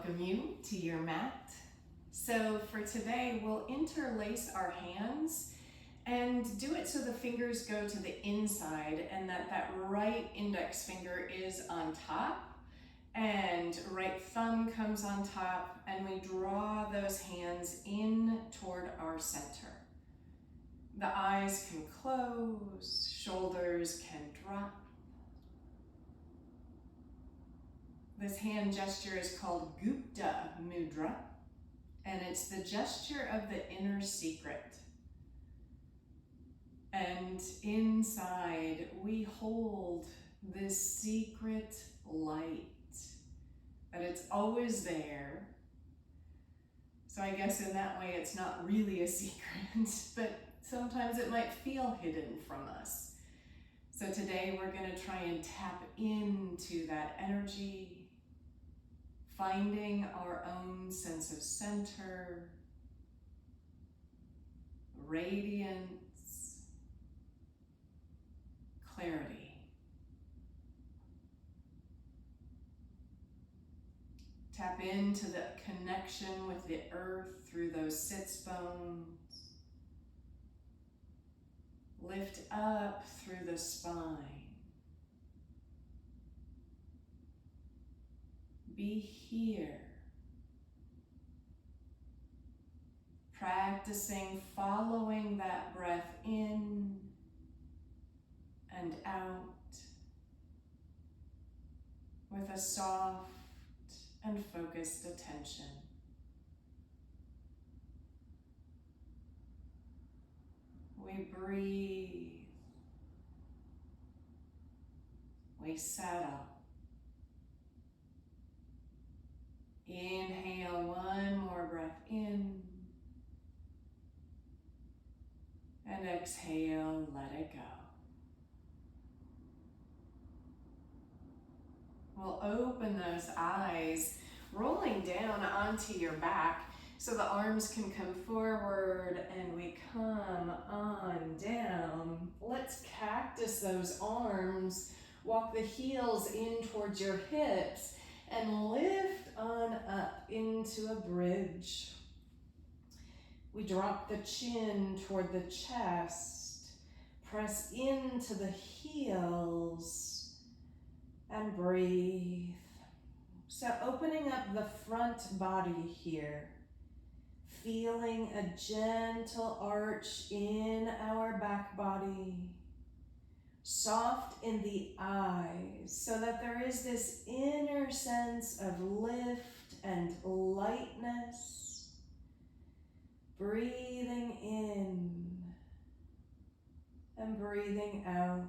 welcome you to your mat. So for today, we'll interlace our hands and do it so the fingers go to the inside and that right index finger is on top and right thumb comes on top, and we draw those hands in toward our center. The eyes can close, shoulders can drop. This hand gesture is called Gupta mudra, and it's the gesture of the inner secret. And inside, we hold this secret light, that it's always there. So I guess in that way, it's not really a secret, but sometimes it might feel hidden from us. So today, we're going to try and tap into that energy, finding our own sense of center, radiance, clarity. Tap into the connection with the earth through those sits bones. Lift up through the spine. Be here, practicing following that breath in and out with a soft and focused attention. We breathe, we settle. Inhale, one more breath in, and exhale, let it go. We'll open those eyes, rolling down onto your back so the arms can come forward and we come on down. Let's cactus those arms, walk the heels in towards your hips, and lift on up into a bridge. We drop the chin toward the chest, press into the heels, and breathe. So opening up the front body here, feeling a gentle arch in our back body, soft in the eyes, so that there is this inner sense of lift and lightness. Breathing in and breathing out.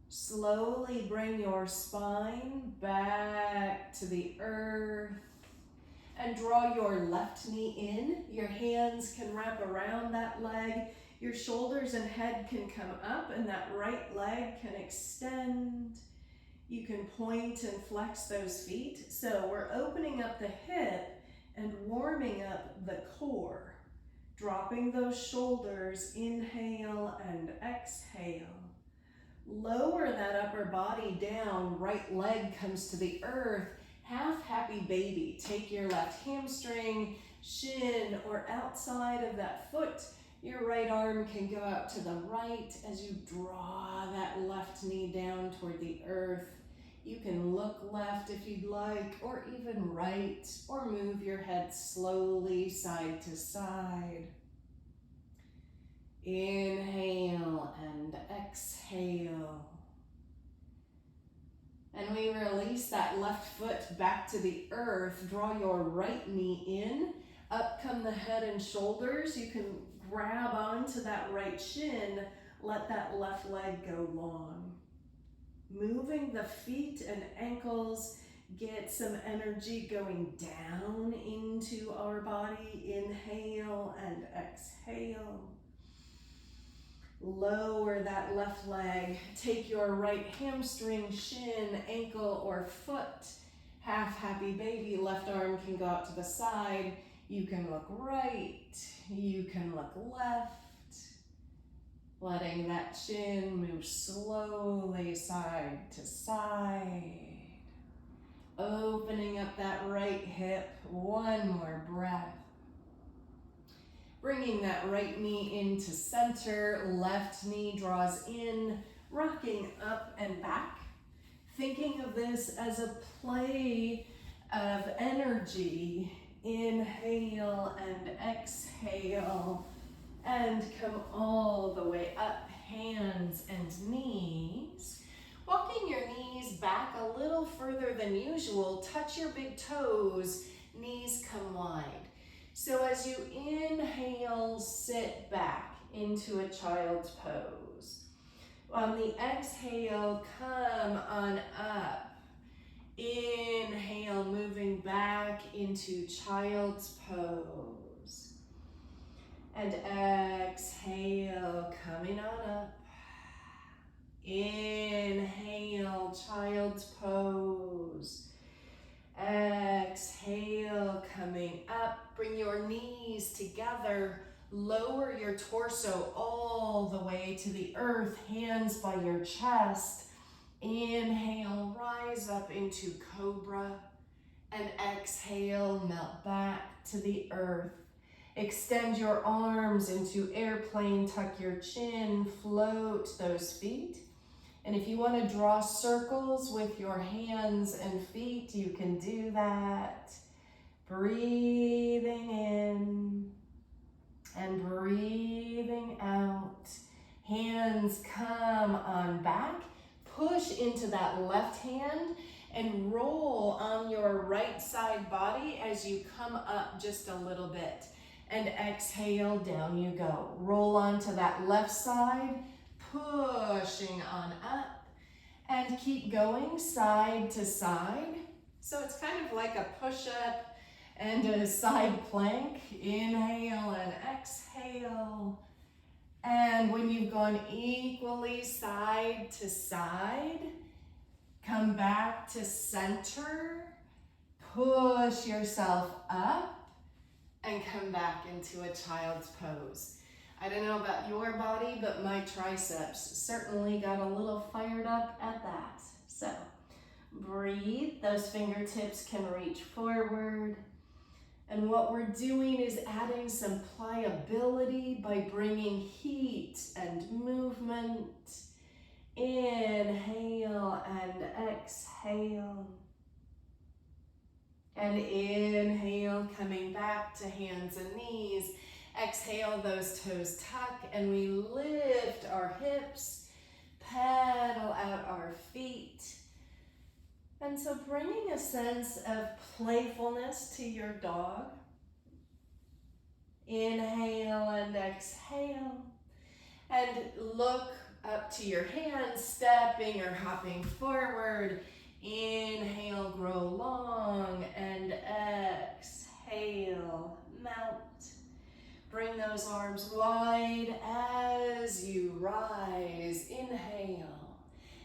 Slowly bring your spine back to the earth and draw your left knee in. Your hands can wrap around that leg. Your shoulders and head can come up and that right leg can extend. You can point and flex those feet. So we're opening up the hip and warming up the core. Dropping those shoulders, inhale and exhale. Lower that upper body down, right leg comes to the earth. Half happy baby. Take your left hamstring, shin, or outside of that foot. Your right arm can go out to the right as you draw that left knee down toward the earth. You can look left if you'd like, or even right, or move your head slowly side to side. Inhale and exhale. And we release that left foot back to the earth. Draw your right knee in. Up come the head and shoulders. You can grab onto that right shin. Let that left leg go long. Moving the feet and ankles. Get some energy going down into our body. Inhale and exhale. Lower that left leg. Take your right hamstring, shin, ankle, or foot. Half happy baby. Left arm can go out to the side. You can look right. You can look left. Letting that chin move slowly side to side. Opening up that right hip. One more breath. Bringing that right knee into center. Left knee draws in, rocking up and back. Thinking of this as a play of energy. Inhale and exhale. And come all the way up, hands and knees. Walking your knees back a little further than usual. Touch your big toes, knees come wide. So as you inhale, sit back into a child's pose. On the exhale, come on up. Inhale, moving back into child's pose. And exhale, coming on up. Inhale, child's pose. Exhale, coming up. Bring your knees together. Lower your torso all the way to the earth, hands by your chest. Inhale, rise up into cobra. And exhale, melt back to the earth. Extend your arms into airplane, tuck your chin, float those feet. And if you want to draw circles with your hands and feet, you can do that. Breathing in and breathing out. Hands come on back. Push into that left hand and roll on your right side body as you come up just a little bit. And exhale, down you go. Roll onto that left side, pushing on up. And keep going side to side. So it's kind of like a push-up and a side plank. Inhale and exhale. And when you've gone equally side to side, come back to center. Push yourself up. And come back into a child's pose. I don't know about your body, but my triceps certainly got a little fired up at that. So breathe, those fingertips can reach forward. And what we're doing is adding some pliability by bringing heat and movement. Inhale and exhale. And inhale, coming back to hands and knees. Exhale, those toes tuck, and we lift our hips, pedal out our feet. And so bringing a sense of playfulness to your dog. Inhale and exhale. And look up to your hands, stepping or hopping forward. Inhale, grow long, and exhale, mount. Bring those arms wide as you rise. Inhale.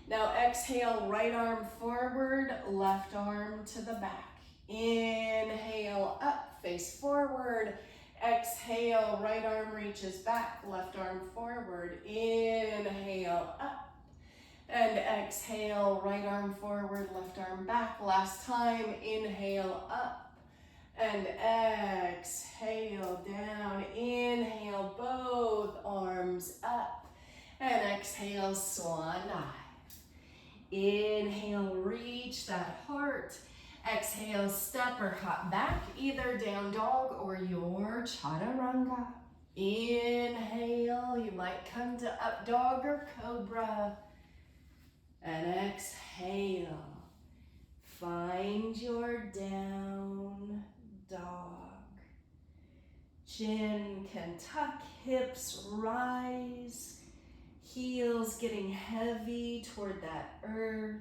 Now exhale, right arm forward, left arm to the back. Inhale, up, face forward. Exhale, right arm reaches back, left arm forward. Inhale, up. And exhale, right arm forward, left arm back. Last time, inhale up and exhale down. Inhale, both arms up and exhale, swan dive. Inhale, reach that heart. Exhale, step or hop back, either down dog or your chaturanga. Inhale, you might come to up dog or cobra. And exhale, find your down dog. Chin can tuck, hips rise, heels getting heavy toward that earth.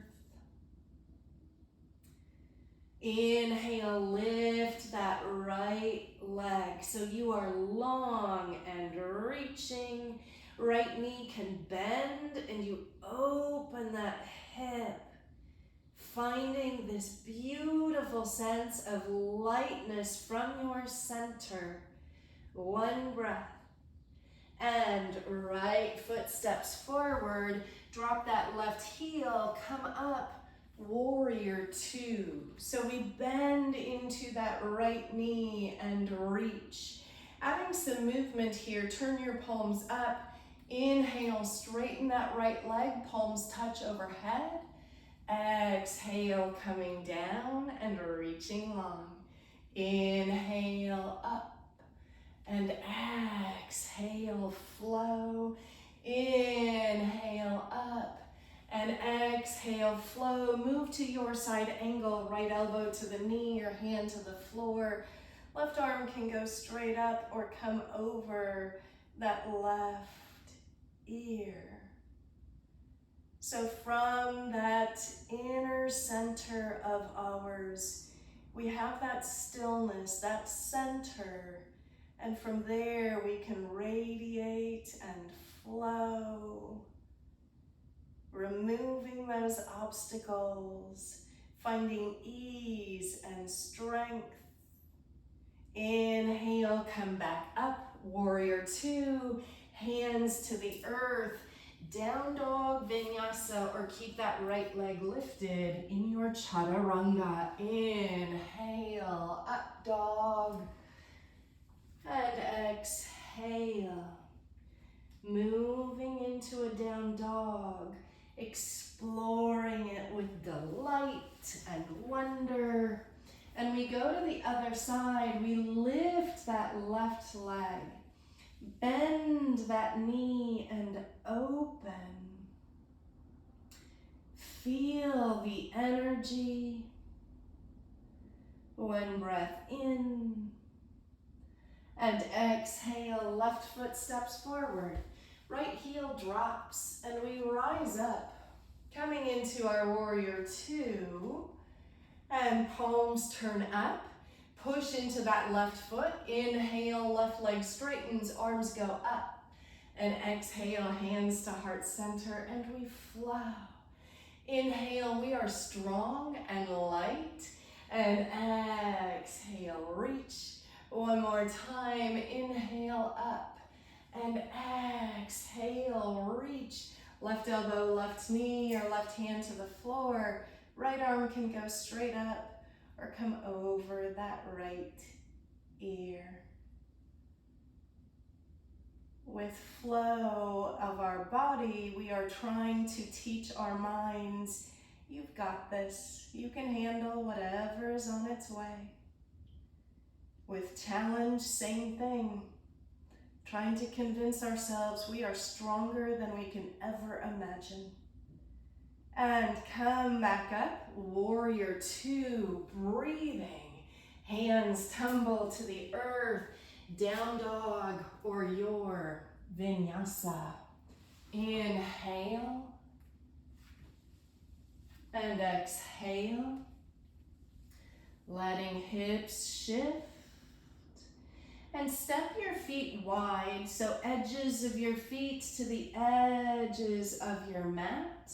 Inhale, lift that right leg so you are long and reaching. Right knee can bend and you open that hip, finding this beautiful sense of lightness from your center. One breath. And right foot steps forward, drop that left heel, come up, Warrior two. So we bend into that right knee and reach. Adding some movement here, turn your palms up. Inhale, straighten that right leg, palms touch overhead. Exhale, coming down and reaching long. Inhale, up. And exhale, flow. Inhale, up. And exhale, flow. Move to your side angle, right elbow to the knee, your hand to the floor. Left arm can go straight up or come over that left ear. So from that inner center of ours, we have that stillness, that center, and from there we can radiate and flow, removing those obstacles, finding ease and strength. Inhale, come back up, warrior two, hands to the earth, down dog, vinyasa, or keep that right leg lifted in your chaturanga. Inhale, up dog, and exhale. Moving into a down dog, exploring it with delight and wonder. And we go to the other side, we lift that left leg, bend that knee and open. Feel the energy. One breath in. And exhale, left foot steps forward. Right heel drops and we rise up. Coming into our warrior two. And palms turn up. Push into that left foot. Inhale, left leg straightens, arms go up. And exhale, hands to heart center, and we flow. Inhale, we are strong and light. And exhale, reach. One more time, inhale up. And exhale, reach. Left elbow, left knee, or left hand to the floor. Right arm can go straight up or come over that right ear. With flow of our body, we are trying to teach our minds, you've got this. You can handle whatever is on its way. With challenge, same thing. Trying to convince ourselves we are stronger than we can ever imagine. And come back up, warrior two, breathing. Hands tumble to the earth, down dog or your vinyasa. Inhale and exhale, letting hips shift. And step your feet wide, so edges of your feet to the edges of your mat.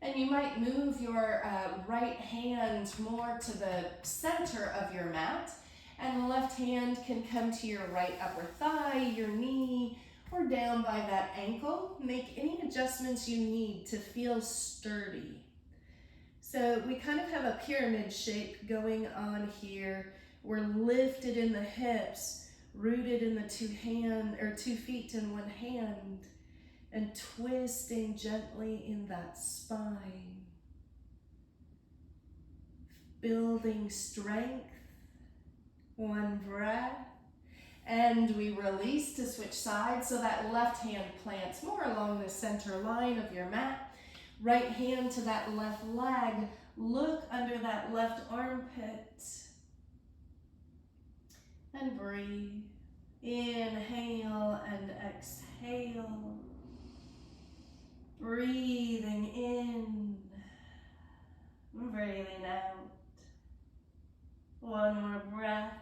And you might move your right hand more to the center of your mat, and the left hand can come to your right upper thigh, your knee, or down by that ankle. Make any adjustments you need to feel sturdy. So we kind of have a pyramid shape going on here. We're lifted in the hips, rooted in the two feet in one hand, and twisting gently in that spine. Building strength. One breath. And we release to switch sides, so that left hand plants more along the center line of your mat. Right hand to that left leg. Look under that left armpit. And breathe. Inhale and exhale. Breathing in, breathing out. One more breath.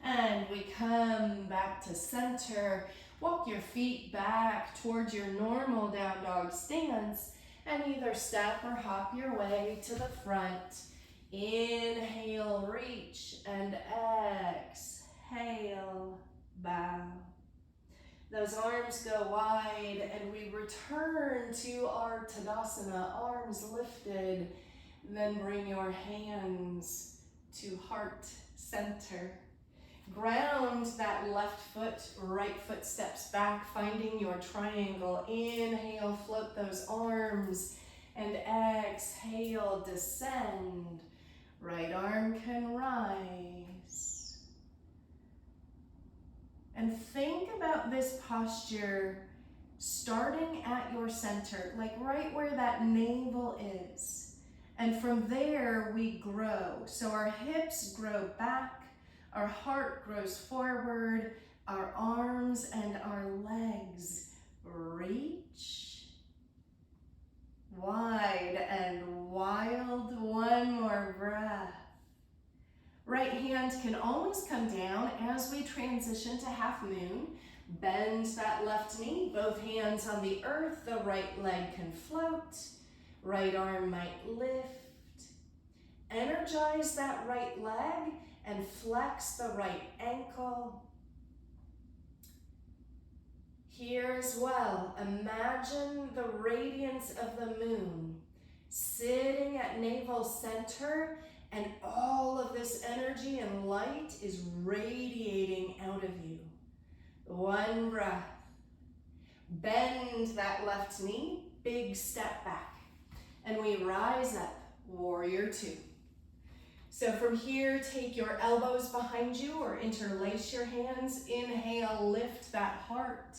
And we come back to center. Walk your feet back towards your normal down dog stance and either step or hop your way to the front. Inhale, reach, and exhale, bow. Those arms go wide and we return to our Tadasana, arms lifted. Then bring your hands to heart center. Ground that left foot, right foot steps back, finding your triangle. Inhale, float those arms, and exhale, descend. Right arm can rise. And think about this posture starting at your center, like right where that navel is. And from there we grow. So our hips grow back, our heart grows forward, our arms and our legs reach wide and wild. One more breath. Right hand can always come down as we transition to half moon. Bend that left knee, both hands on the earth, the right leg can float. Right arm might lift. Energize that right leg and flex the right ankle. Here as well, imagine the radiance of the moon sitting at navel center, and all of this energy and light is radiating out of you. One breath. Bend that left knee, big step back. And we rise up, warrior two. So from here, take your elbows behind you or interlace your hands. Inhale, lift that heart.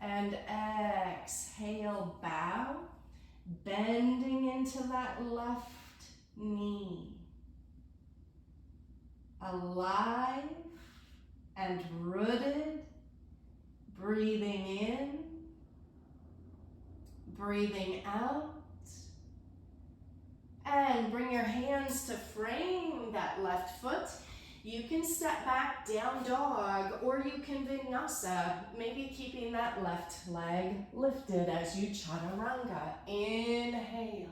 And exhale, bow, bending into that left knee. Alive and rooted, breathing in, breathing out. And bring your hands to frame that left foot. You can step back, down dog, or you can vinyasa, maybe keeping that left leg lifted as you chaturanga. Inhale.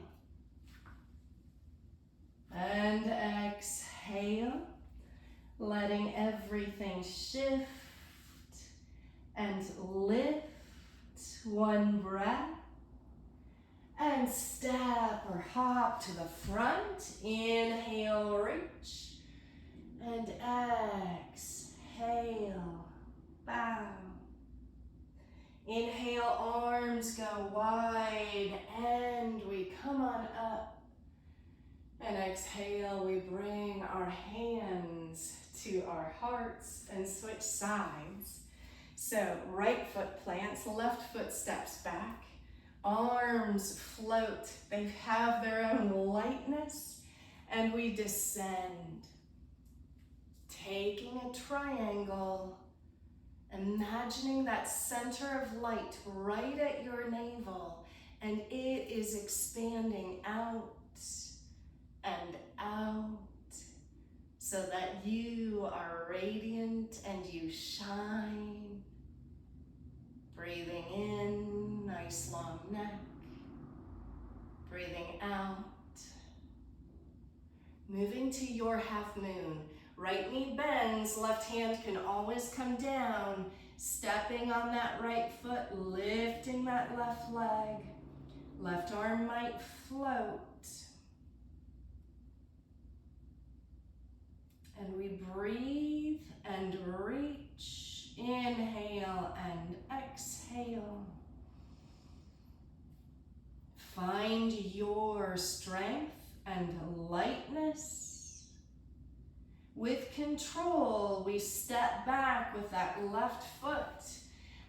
And exhale, letting everything shift and lift. One breath. And step or hop to the front. Inhale, reach. And exhale, bow. Inhale, arms go wide and we come on up. And exhale, we bring our hands to our hearts and switch sides. So right foot plants, left foot steps back. Arms float, they have their own lightness, and we descend. Taking a triangle, imagining that center of light right at your navel, and it is expanding out and out so that you are radiant and you shine. Breathing in, nice long neck. Breathing out. Moving to your half moon. Right knee bends, left hand can always come down. Stepping on that right foot, lifting that left leg. Left arm might float. And we breathe and reach. Inhale and exhale. Find your strength and lightness. With control, we step back with that left foot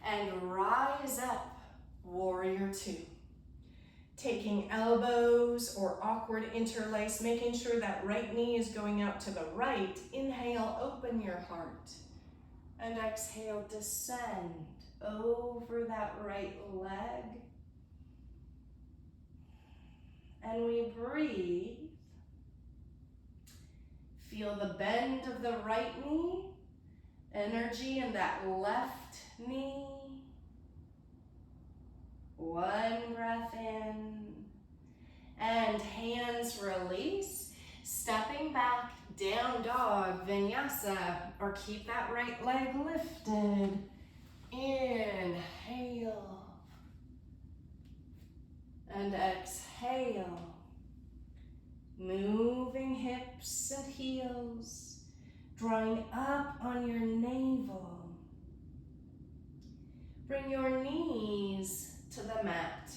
and rise up, warrior two. Taking elbows or awkward interlace, making sure that right knee is going out to the right. Inhale, open your heart. And exhale, descend over that right leg. And we breathe. Feel the bend of the right knee, energy in that left knee. One breath in. And hands release, stepping back, down dog, vinyasa, or keep that right leg lifted. Inhale. And exhale. Moving hips and heels. Drawing up on your navel. Bring your knees to the mat.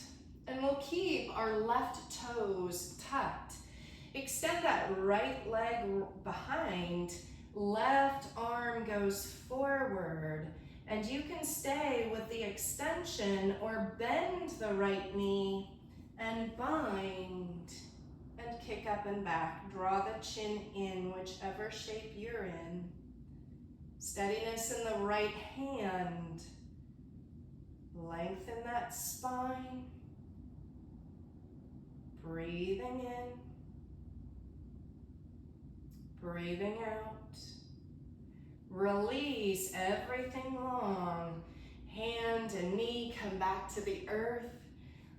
And we'll keep our left toes tucked. Extend that right leg behind. Left arm goes forward. And you can stay with the extension or bend the right knee and bind. And kick up and back. Draw the chin in, whichever shape you're in. Steadiness in the right hand. Lengthen that spine. Breathing in. Breathing out. Release everything long. Hand and knee come back to the earth.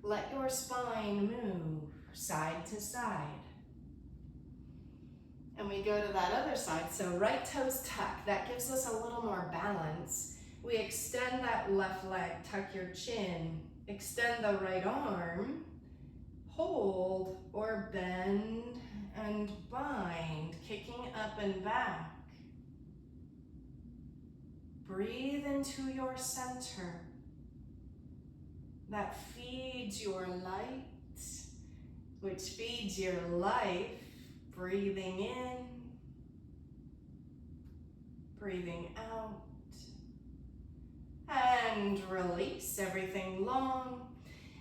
Let your spine move side to side. And we go to that other side. So right toes tuck. That gives us a little more balance. We extend that left leg. Tuck your chin. Extend the right arm. Hold or bend and bind. Kicking up and back. Breathe into your center. That feeds your light, which feeds your life. Breathing in, breathing out, and release everything long.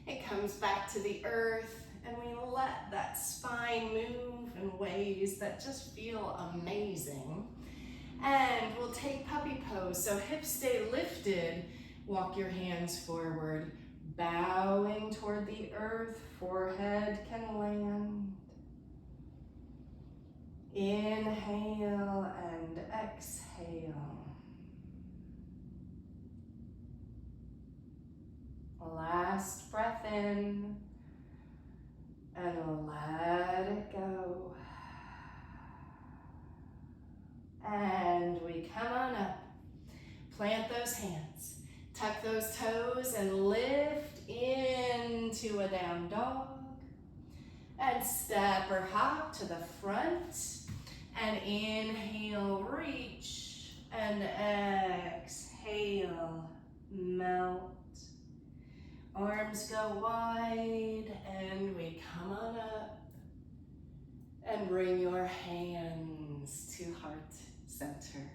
It comes back to the earth, and we let that spine move in ways that just feel amazing. And we'll take puppy pose, so hips stay lifted. Walk your hands forward, bowing toward the earth, forehead can land. Inhale and exhale. Last breath in, and let it go. And we come on up. Plant those hands. Tuck those toes and lift into a down dog. And step or hop to the front. And inhale, reach. And exhale, melt. Arms go wide and we come on up. And bring your hands to heart center.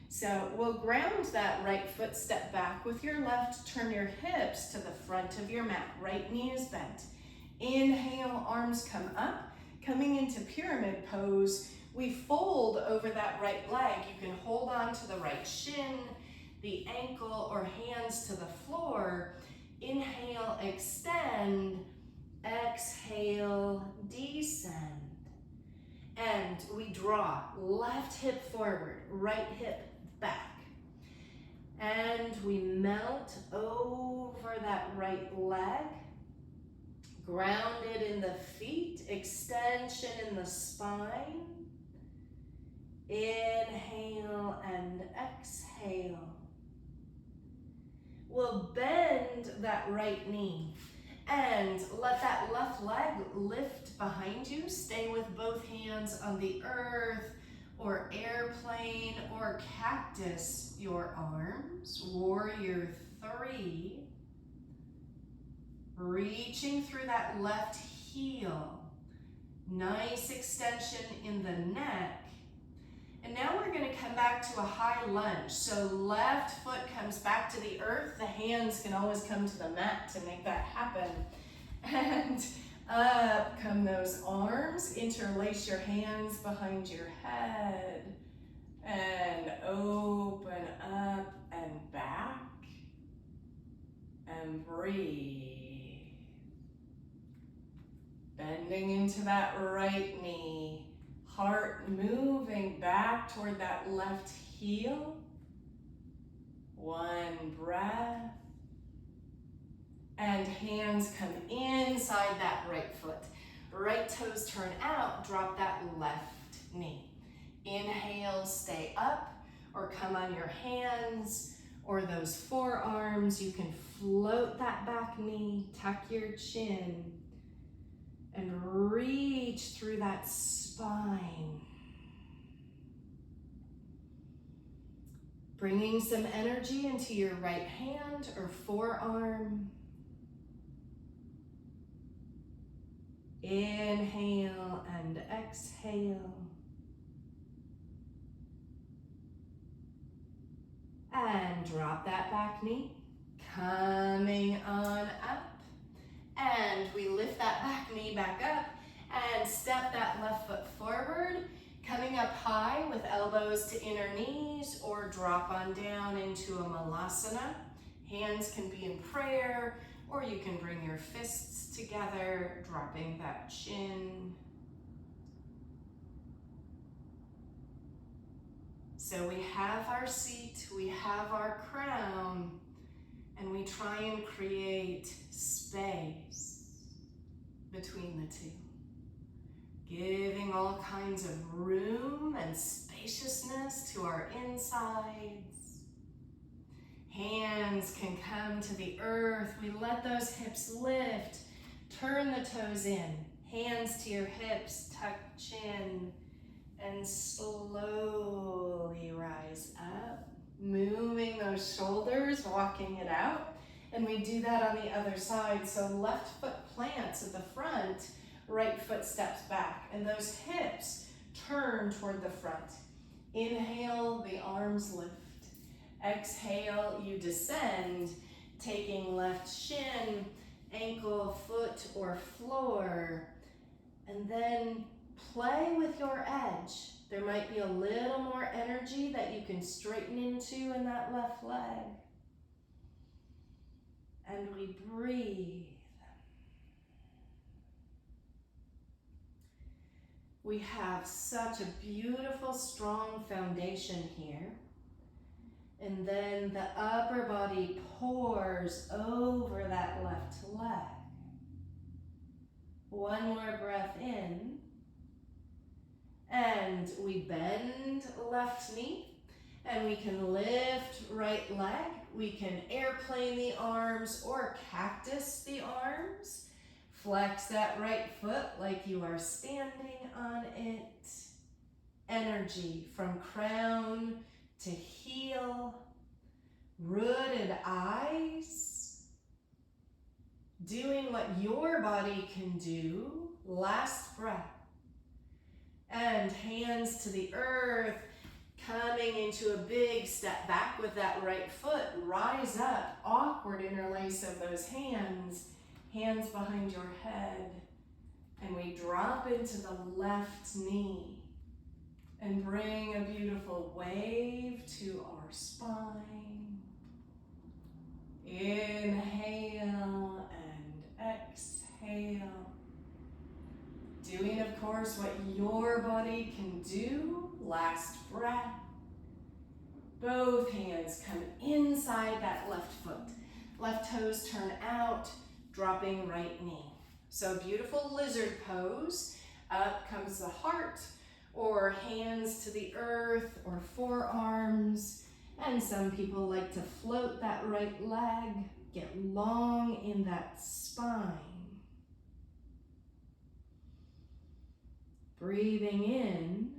So we'll ground that right foot, step back with your left, turn your hips to the front of your mat. Right knee is bent. Inhale, arms come up. Coming into pyramid pose, we fold over that right leg. You can hold on to the right shin, the ankle, or hands to the floor. Inhale, extend. Exhale, descend. And we draw left hip forward, right hip back. And we melt over that right leg. Grounded in the feet, extension in the spine. Inhale and exhale. We'll bend that right knee and let that left leg lift behind you. Stay with both hands on the earth or airplane or cactus your arms. Warrior 3. Reaching through that left heel. Nice extension in the neck. And now we're going to come back to a high lunge. So left foot comes back to the earth. The hands can always come to the mat to make that happen. And up come those arms. Interlace your hands behind your head. And open up and back. And breathe. Bending into that right knee. Heart moving back toward that left heel. One breath. And hands come inside that right foot. Right toes turn out, drop that left knee. Inhale, stay up or come on your hands or those forearms. You can float that back knee, tuck your chin, and reach through that spine. Bringing some energy into your right hand or forearm. Inhale and exhale. And drop that back knee. Coming on up. And we lift that back knee back up and step that left foot forward. Coming up high with elbows to inner knees or drop on down into a malasana. Hands can be in prayer, or you can bring your fists together, dropping that chin. So we have our seat, we have our crown, and we try and create space between the two. Giving all kinds of room and spaciousness to our insides. Hands can come to the earth. We let those hips lift. Turn the toes in. Hands to your hips, tuck chin, and slowly rise up. Moving those shoulders, walking it out. And we do that on the other side. So left foot plants at the front, right foot steps back, and those hips turn toward the front. Inhale, the arms lift. Exhale, you descend, taking left shin, ankle, foot, or floor, and then play with your edge. There might be a little more energy that you can straighten into in that left leg. And we breathe. We have such a beautiful, strong foundation here. And then the upper body pours over that left leg. One more breath in. And we bend left knee. And we can lift right leg. We can airplane the arms or cactus the arms. Flex that right foot like you are standing on it. Energy from crown to heel. Rooted eyes. Doing what your body can do. Last breath. And hands to the earth. Coming into a big step back with that right foot. Rise up. Awkward interlace of those hands. Hands behind your head, and we drop into the left knee and bring a beautiful wave to our spine. Inhale and exhale. Doing, of course, what your body can do. Last breath. Both hands come inside that left foot. Left toes turn out. Dropping right knee. So beautiful lizard pose. Up comes the heart, or hands to the earth, or forearms. And some people like to float that right leg, get long in that spine. Breathing in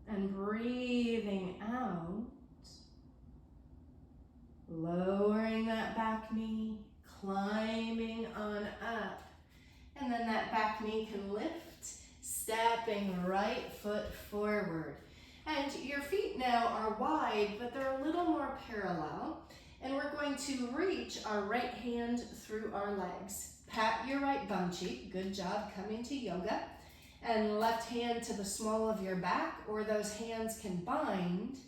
and breathing out. Lowering that back knee, climbing on up. And then that back knee can lift, stepping right foot forward. And your feet now are wide, but they're a little more parallel. And we're going to reach our right hand through our legs. Pat your right bum cheek, good job coming to yoga. And left hand to the small of your back, or those hands can bind.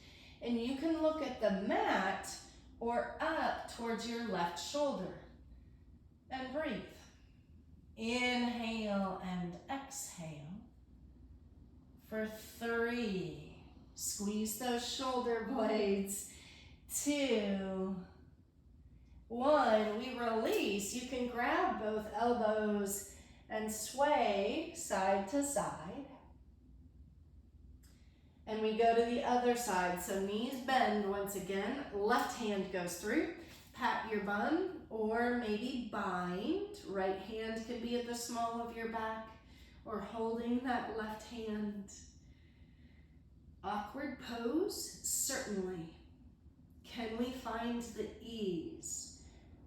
And you can look at the mat or up towards your left shoulder. And breathe. Inhale and exhale. For 3. Squeeze those shoulder blades. 2. 1. We release. You can grab both elbows and sway side to side. And we go to the other side. So knees bend once again. Left hand goes through. Pat your bum or maybe bind. Right hand can be at the small of your back or holding that left hand. Awkward pose, certainly. Can we find the ease,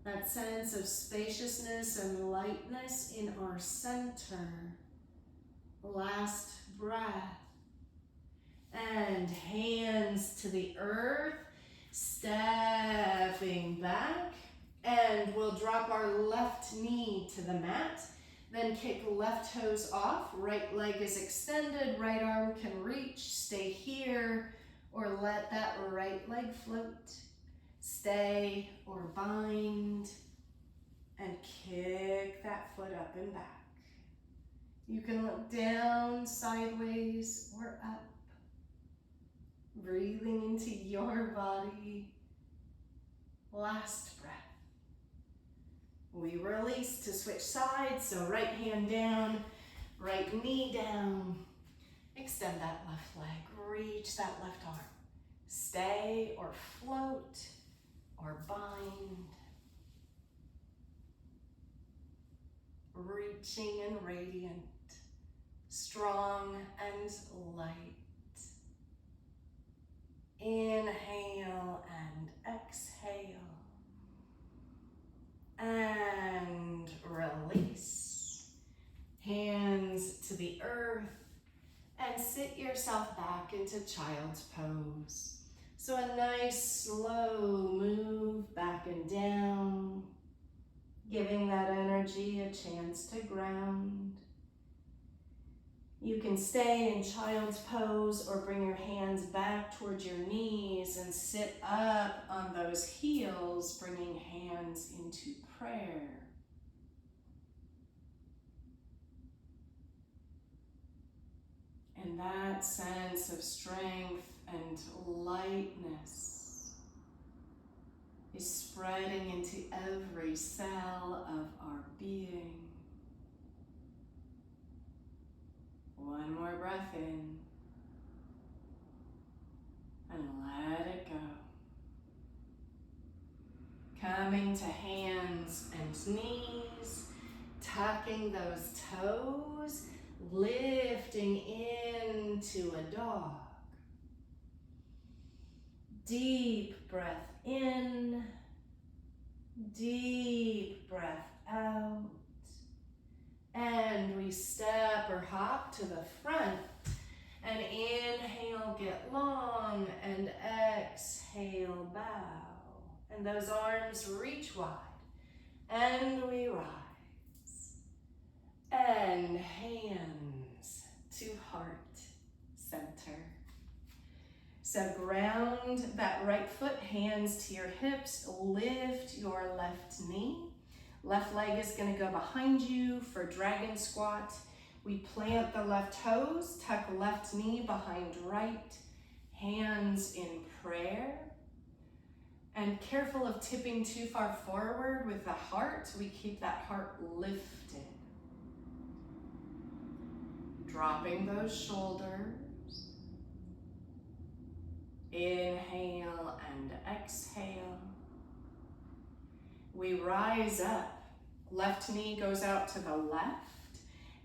that sense of spaciousness and lightness in our center? Last breath. And hands to the earth, stepping back. And we'll drop our left knee to the mat. Then kick left toes off. Right leg is extended. Right arm can reach. Stay here or let that right leg float. Stay or bind. And kick that foot up and back. You can look down, sideways, or up. Breathing into your body. Last breath. We release to switch sides, so right hand down, right knee down. Extend that left leg, reach that left arm. Stay or float or bind. Reaching and radiant, strong and light. Inhale and exhale. And release. Hands to the earth. And sit yourself back into child's pose. So a nice slow move back and down. Giving that energy a chance to ground. You can stay in child's pose or bring your hands back towards your knees and sit up on those heels, bringing hands into prayer. And that sense of strength and lightness is spreading into every cell of our being. One more breath in and let it go. Coming to hands and knees, tucking those toes, lifting into a dog. Deep breath in, deep breath out. And we step or hop to the front. And inhale, get long, and exhale, bow. And those arms reach wide. And we rise. And hands to heart center. So ground that right foot, hands to your hips, lift your left knee. Left leg is going to go behind you for dragon squat. We plant the left toes, tuck left knee behind right, hands in prayer. And careful of tipping too far forward with the heart, we keep that heart lifted. Dropping those shoulders. Inhale and exhale. We rise up. Left knee goes out to the left.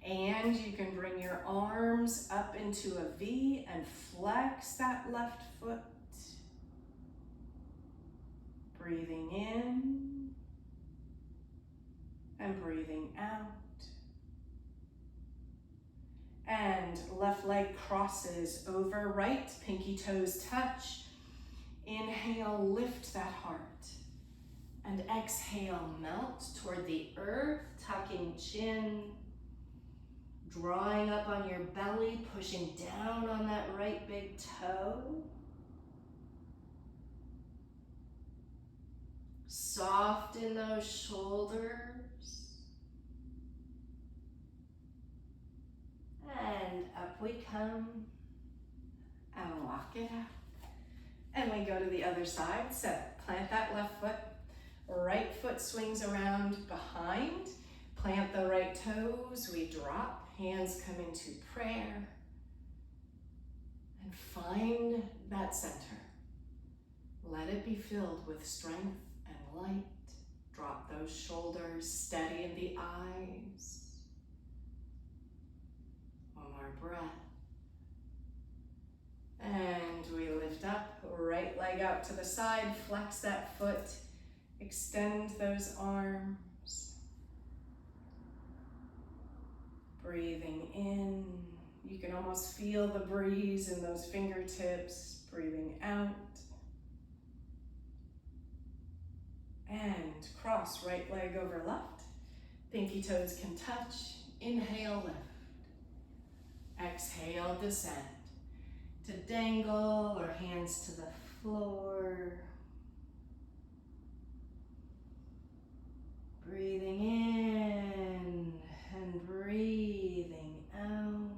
And you can bring your arms up into a V and flex that left foot. Breathing in and breathing out. And left leg crosses over right, pinky toes touch. Inhale, lift that heart. And exhale, melt toward the earth, tucking chin. Drawing up on your belly, pushing down on that right big toe. Soften those shoulders. And up we come. And walk it out. And we go to the other side. So plant that left foot. Right foot swings around behind. Plant the right toes. We drop. Hands come into prayer. And find that center. Let it be filled with strength and light. Drop those shoulders, steady in the eyes. One more breath. And we lift up, right leg out to the side, flex that foot, extend those arms. Breathing in, you can almost feel the breeze in those fingertips. Breathing out. And cross right leg over left. Pinky toes can touch. Inhale, lift. Exhale, descend. To dangle or hands to the floor. Breathing in and breathing out.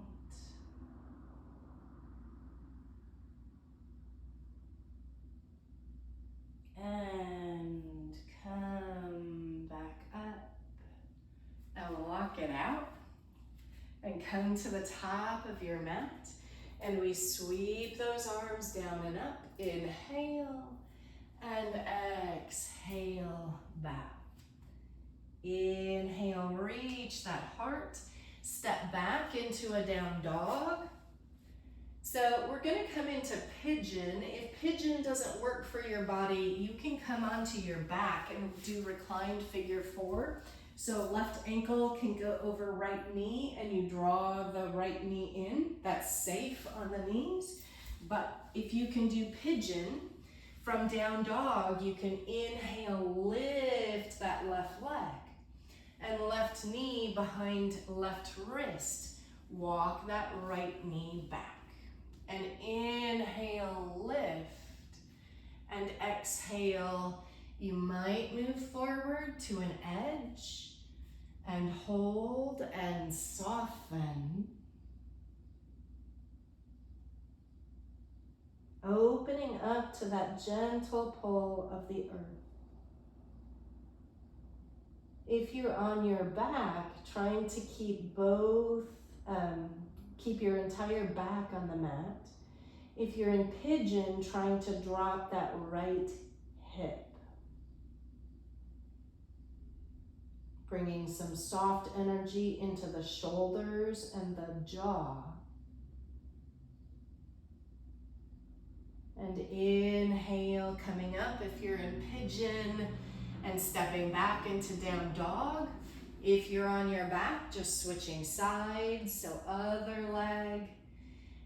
And come back up. And walk it out. And come to the top of your mat. And we sweep those arms down and up. Inhale and exhale back. Inhale, reach that heart. Step back into a down dog. So we're going to come into pigeon. If pigeon doesn't work for your body, you can come onto your back and do reclined figure 4. So left ankle can go over right knee and you draw the right knee in. That's safe on the knees. But if you can do pigeon from down dog, you can inhale, lift that left leg. And left knee behind left wrist. Walk that right knee back. And inhale, lift. And exhale, you might move forward to an edge. And hold and soften. Opening up to that gentle pull of the earth. If you're on your back, trying to keep keep your entire back on the mat. If you're in pigeon, trying to drop that right hip. Bringing some soft energy into the shoulders and the jaw. And inhale, coming up if you're in pigeon, and stepping back into down dog. If you're on your back, just switching sides, so other leg.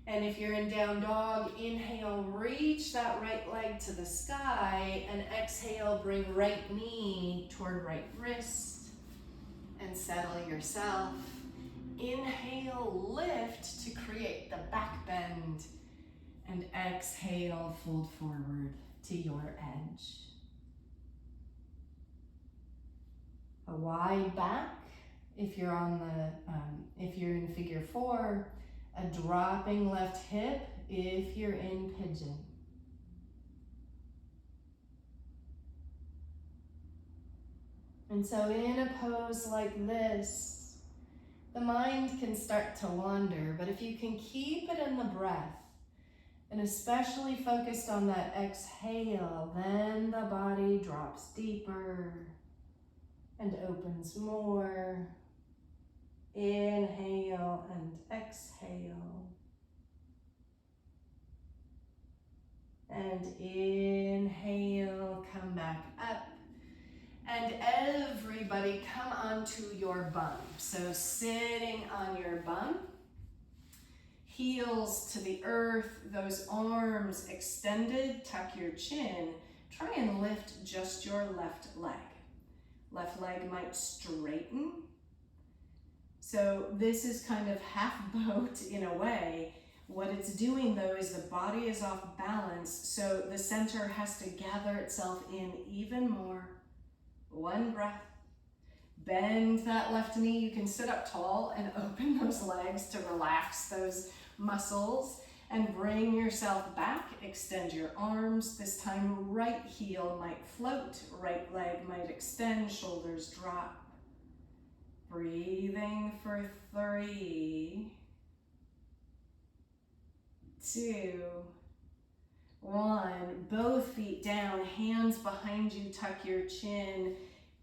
And if you're in down dog, inhale, reach that right leg to the sky, and exhale, bring right knee toward right wrist, and settle yourself. Inhale, lift to create the back bend, and exhale, fold forward to your edge. A wide back, if you're if you're in figure 4, a dropping left hip if you're in pigeon. And so in a pose like this, the mind can start to wander, but if you can keep it in the breath, and especially focused on that exhale, then the body drops deeper and opens more. Inhale and exhale. And inhale, come back up. And everybody come onto your bum. So sitting on your bum, heels to the earth, those arms extended, tuck your chin. Try and lift just your left leg. Left leg might straighten. So this is kind of half boat in a way. What it's doing though is the body is off balance, so the center has to gather itself in even more. One breath. Bend that left knee. You can sit up tall and open those legs to relax those muscles and bring yourself back. Extend your arms. This time right heel might float, right leg might extend, shoulders drop. Breathing for 3, 2, 1. Both feet down, hands behind you, tuck your chin.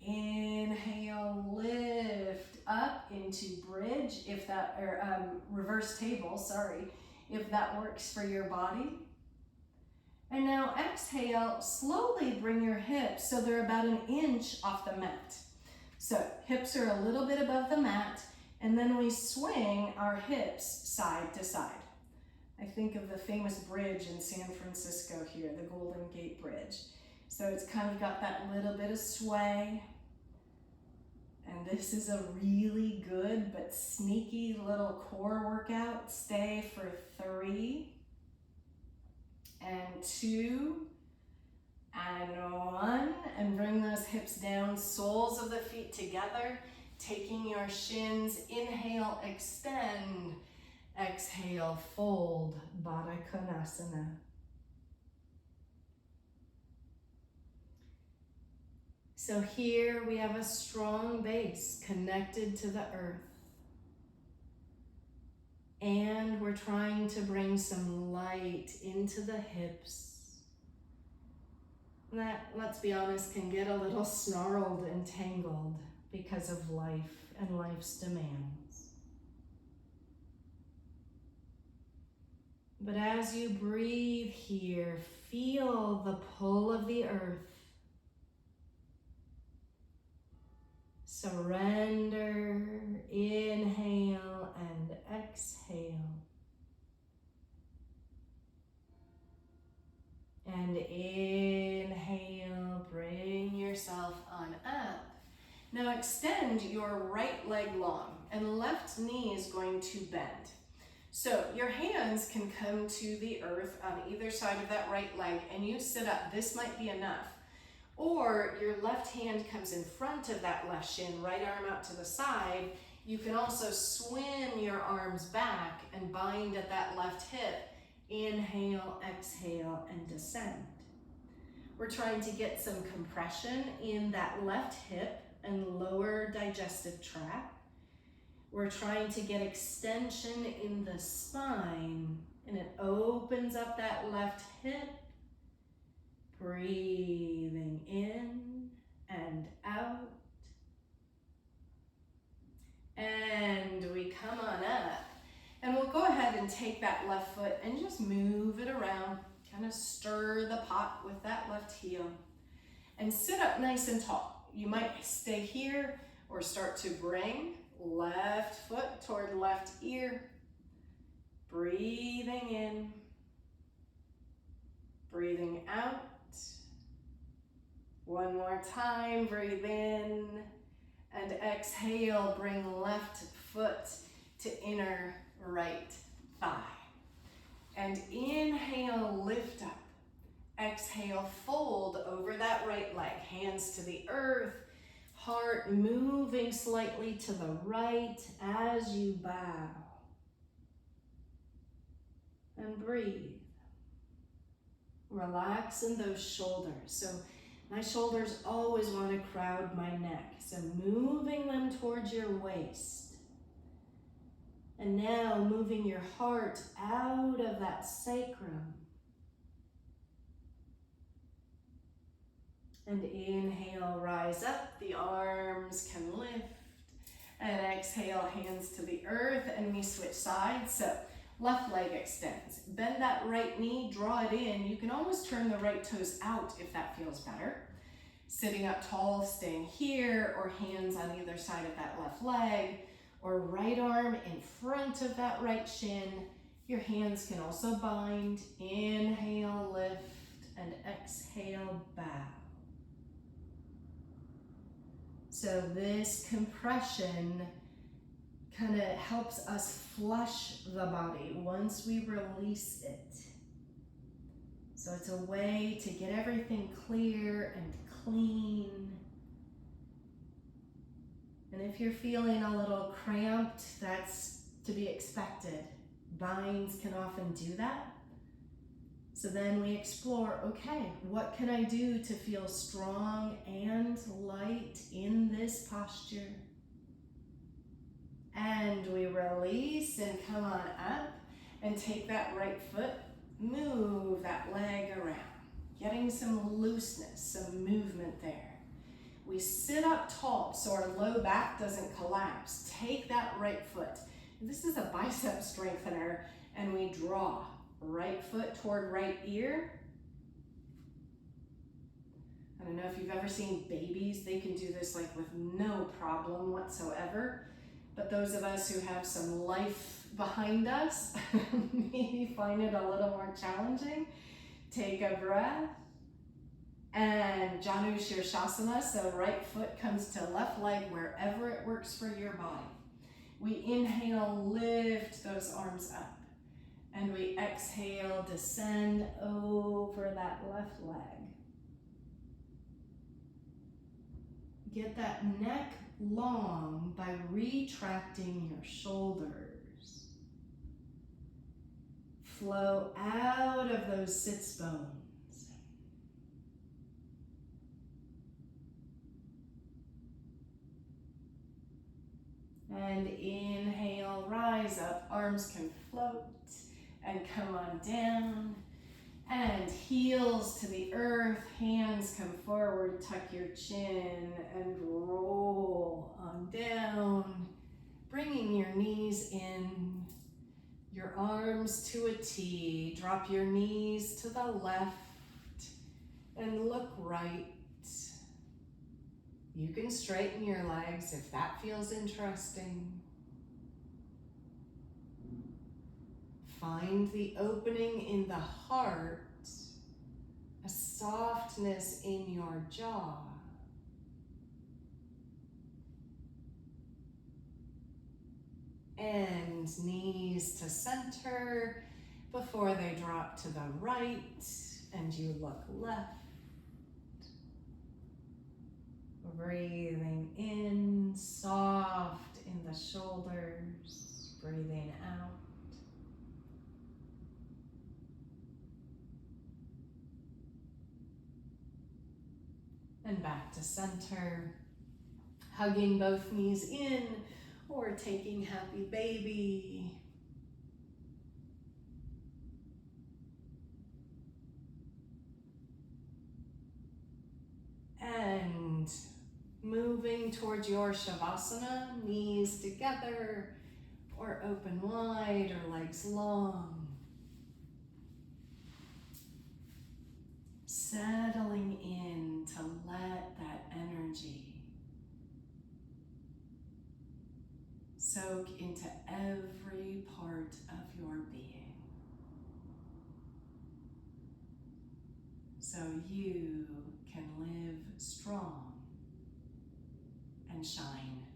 Inhale, lift up into bridge, if that, or reverse table, sorry, if that works for your body. And now exhale, slowly bring your hips so they're about 1 inch off the mat. So hips are a little bit above the mat, and then we swing our hips side to side. I think of the famous bridge in San Francisco here, the Golden Gate Bridge. So it's kind of got that little bit of sway. And this is a really good but sneaky little core workout. Stay for 3 and 2 and 1. And bring those hips down, soles of the feet together, taking your shins. Inhale, extend. Exhale, fold, Baddha Konasana. So here we have a strong base connected to the earth. And we're trying to bring some light into the hips. That, let's be honest, can get a little snarled and tangled because of life and life's demands. But as you breathe here, feel the pull of the earth. Surrender, inhale and exhale. And inhale, bring yourself on up. Now extend your right leg long and left knee is going to bend. So your hands can come to the earth on either side of that right leg and you sit up. This might be enough. Or your left hand comes in front of that left shin, right arm out to the side. You can also swim your arms back and bind at that left hip. Inhale, exhale, and descend. We're trying to get some compression in that left hip and lower digestive tract. We're trying to get extension in the spine, and it opens up that left hip. Breathing in and out. And we come on up. And we'll go ahead and take that left foot and just move it around. Kind of stir the pot with that left heel. And sit up nice and tall. You might stay here or start to bring left foot toward left ear. Breathing in. Breathing out. One more time, breathe in and exhale, bring left foot to inner right thigh. And inhale, lift up. Exhale, fold over that right leg, hands to the earth, heart moving slightly to the right as you bow. And breathe. Relax in those shoulders. So my shoulders always want to crowd my neck. So moving them towards your waist. And now moving your heart out of that sacrum. And inhale, rise up. The arms can lift. And exhale, hands to the earth. And we switch sides. So left leg extends. Bend that right knee, draw it in. You can always turn the right toes out if that feels better. Sitting up tall, staying here, or hands on either side of that left leg, or right arm in front of that right shin. Your hands can also bind. Inhale, lift, and exhale, bow. So this compression kind of helps us flush the body once we release it. So it's a way to get everything clear and clean. And if you're feeling a little cramped, that's to be expected. Binds can often do that. So then we explore, okay, what can I do to feel strong and light in this posture? And we release and come on up. And take that right foot, move that leg around, getting some looseness, some movement there. We sit up tall so our low back doesn't collapse. Take that right foot. This is a bicep strengthener, and we draw right foot toward right ear. I don't know if you've ever seen babies, they can do this like with no problem whatsoever. But those of us who have some life behind us maybe find it a little more challenging. Take a breath. And Janu Shirshasana, so right foot comes to left leg wherever it works for your body. We inhale, lift those arms up. And we exhale, descend over that left leg. Get that neck long by retracting your shoulders. Flow out of those sits bones. And inhale, rise up, arms can float and come on down. And heels to the earth, hands come forward, tuck your chin and roll on down. Bringing your knees in, your arms to a T. Drop your knees to the left and look right. You can straighten your legs if that feels interesting. Find the opening in the heart, a softness in your jaw. And knees to center before they drop to the right, and you look left. Breathing in, soft in the shoulders, breathing out. And back to center, hugging both knees in or taking happy baby. And moving towards your Shavasana, knees together or open wide or legs long. Settling in to let that energy soak into every part of your being, so you can live strong and shine.